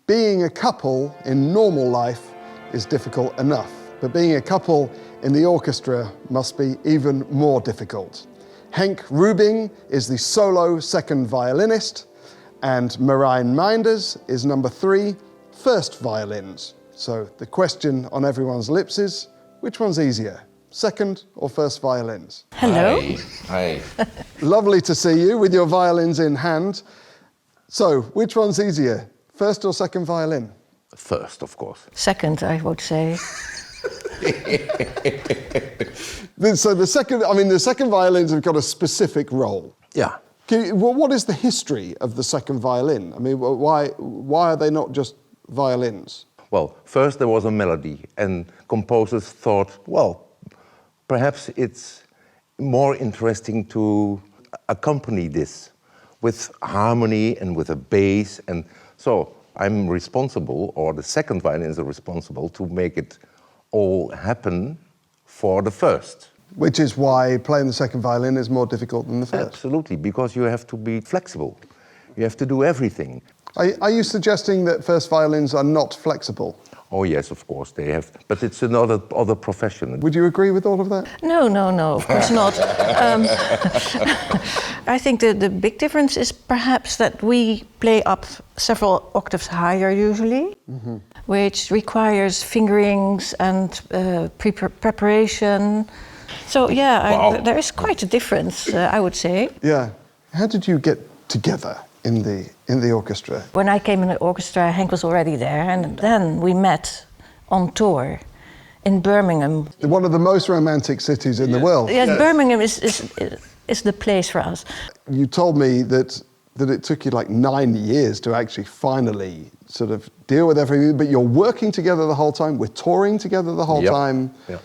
Being a couple in normal life is difficult enough, but being a couple in the orchestra must be even more difficult. Henk Rubing is the solo second violinist, and Marijn Meinders is number 3, first violins. So the question on everyone's lips is, which one's easier, second or first violins? Hello. Hi. Lovely to see you with your violins in hand. So, which one's easier, first or second violin? First, of course. Second, I would say. So the second violins have got a specific role. Yeah. What is the history of the second violin? I mean, why are they not just violins? Well, first there was a melody, and composers thought, well, perhaps it's more interesting to accompany this with harmony and with a bass, and so I'm responsible, or the second violins are responsible, to make it all happen for the first. Which is why playing the second violin is more difficult than the first. Absolutely, because you have to be flexible. You have to do everything. Are you suggesting that first violins are not flexible? Oh yes, of course they have, but it's another profession. Would you agree with all of that? No, of course not. I think the big difference is perhaps that we play up several octaves higher usually, which requires fingerings and preparation. So yeah, there is quite a difference, I would say. Yeah. How did you get together in the orchestra? When I came in the orchestra, Henk was already there, and then we met on tour in Birmingham. One of the most romantic cities in the world. Yes, Birmingham is the place for us. You told me that it took you like 9 years to actually finally sort of deal with everything, but you're working together the whole time, we're touring together the whole time. Yep.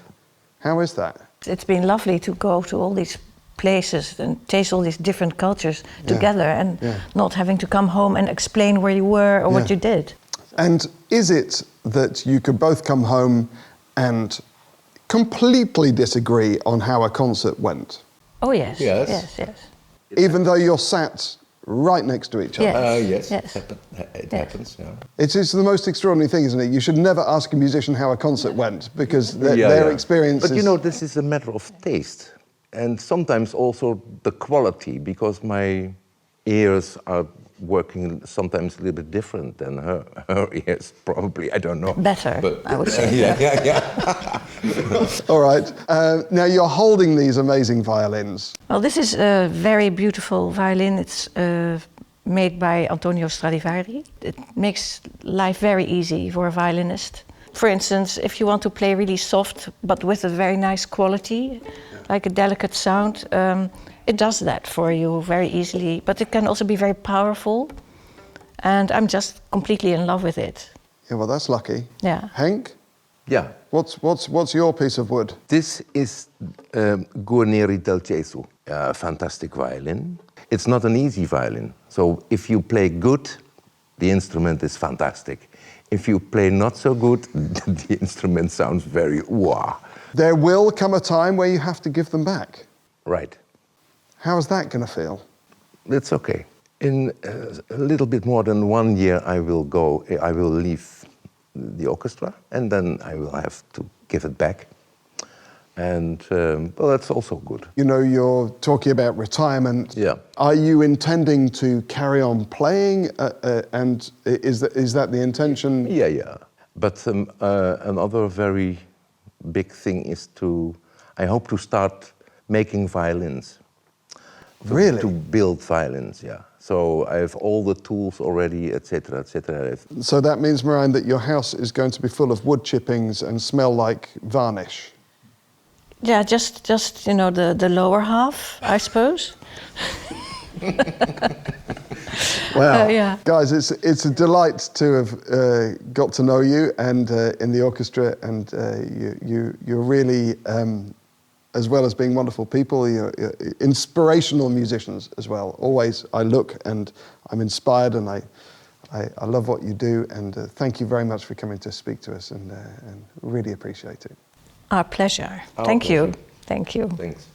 How is that? It's been lovely to go to all these places and taste all these different cultures together and not having to come home and explain where you were or what you did. And is it that you could both come home and completely disagree on how a concert went? Oh yes. Yes. Even though you're sat right next to each other? Yes. Yes. It happens, yeah. It's the most extraordinary thing, isn't it? You should never ask a musician how a concert went, because their experience But is... you know, this is a matter of taste. And sometimes also the quality, because my ears are working sometimes a little bit different than her ears, probably, I don't know. Better, I would say. Yeah. All right. Now you're holding these amazing violins. Well, this is a very beautiful violin. It's made by Antonio Stradivari. It makes life very easy for a violinist. For instance, if you want to play really soft, but with a very nice quality, like a delicate sound, it does that for you very easily. But it can also be very powerful, and I'm just completely in love with it. Yeah, well, that's lucky. Yeah. Henk, Yeah. what's your piece of wood? This is Guarneri del Gesù, a fantastic violin. It's not an easy violin, so if you play good, the instrument is fantastic. If you play not so good, the instrument sounds very wah. There will come a time where you have to give them back. Right. How is that going to feel? It's okay. In a little bit more than 1 year, I will leave the orchestra, and then I will have to give it back. And, well, that's also good. You know, you're talking about retirement. Yeah. Are you intending to carry on playing? And is that the intention? Yeah. But another very big thing is I hope to start making violins. Really? To build violins, yeah. So I have all the tools already, etc., etc. So that means, Marijn, that your house is going to be full of wood chippings and smell like varnish. Yeah, just you know, the lower half, I suppose. Wow. Yeah. Guys, it's a delight to have got to know you and in the orchestra, and you're really, as well as being wonderful people, you're inspirational musicians as well. Always I look and I'm inspired, and I love what you do, and thank you very much for coming to speak to us, and really appreciate it. Our pleasure. Our Thank you. pleasure. Thank you. Thanks.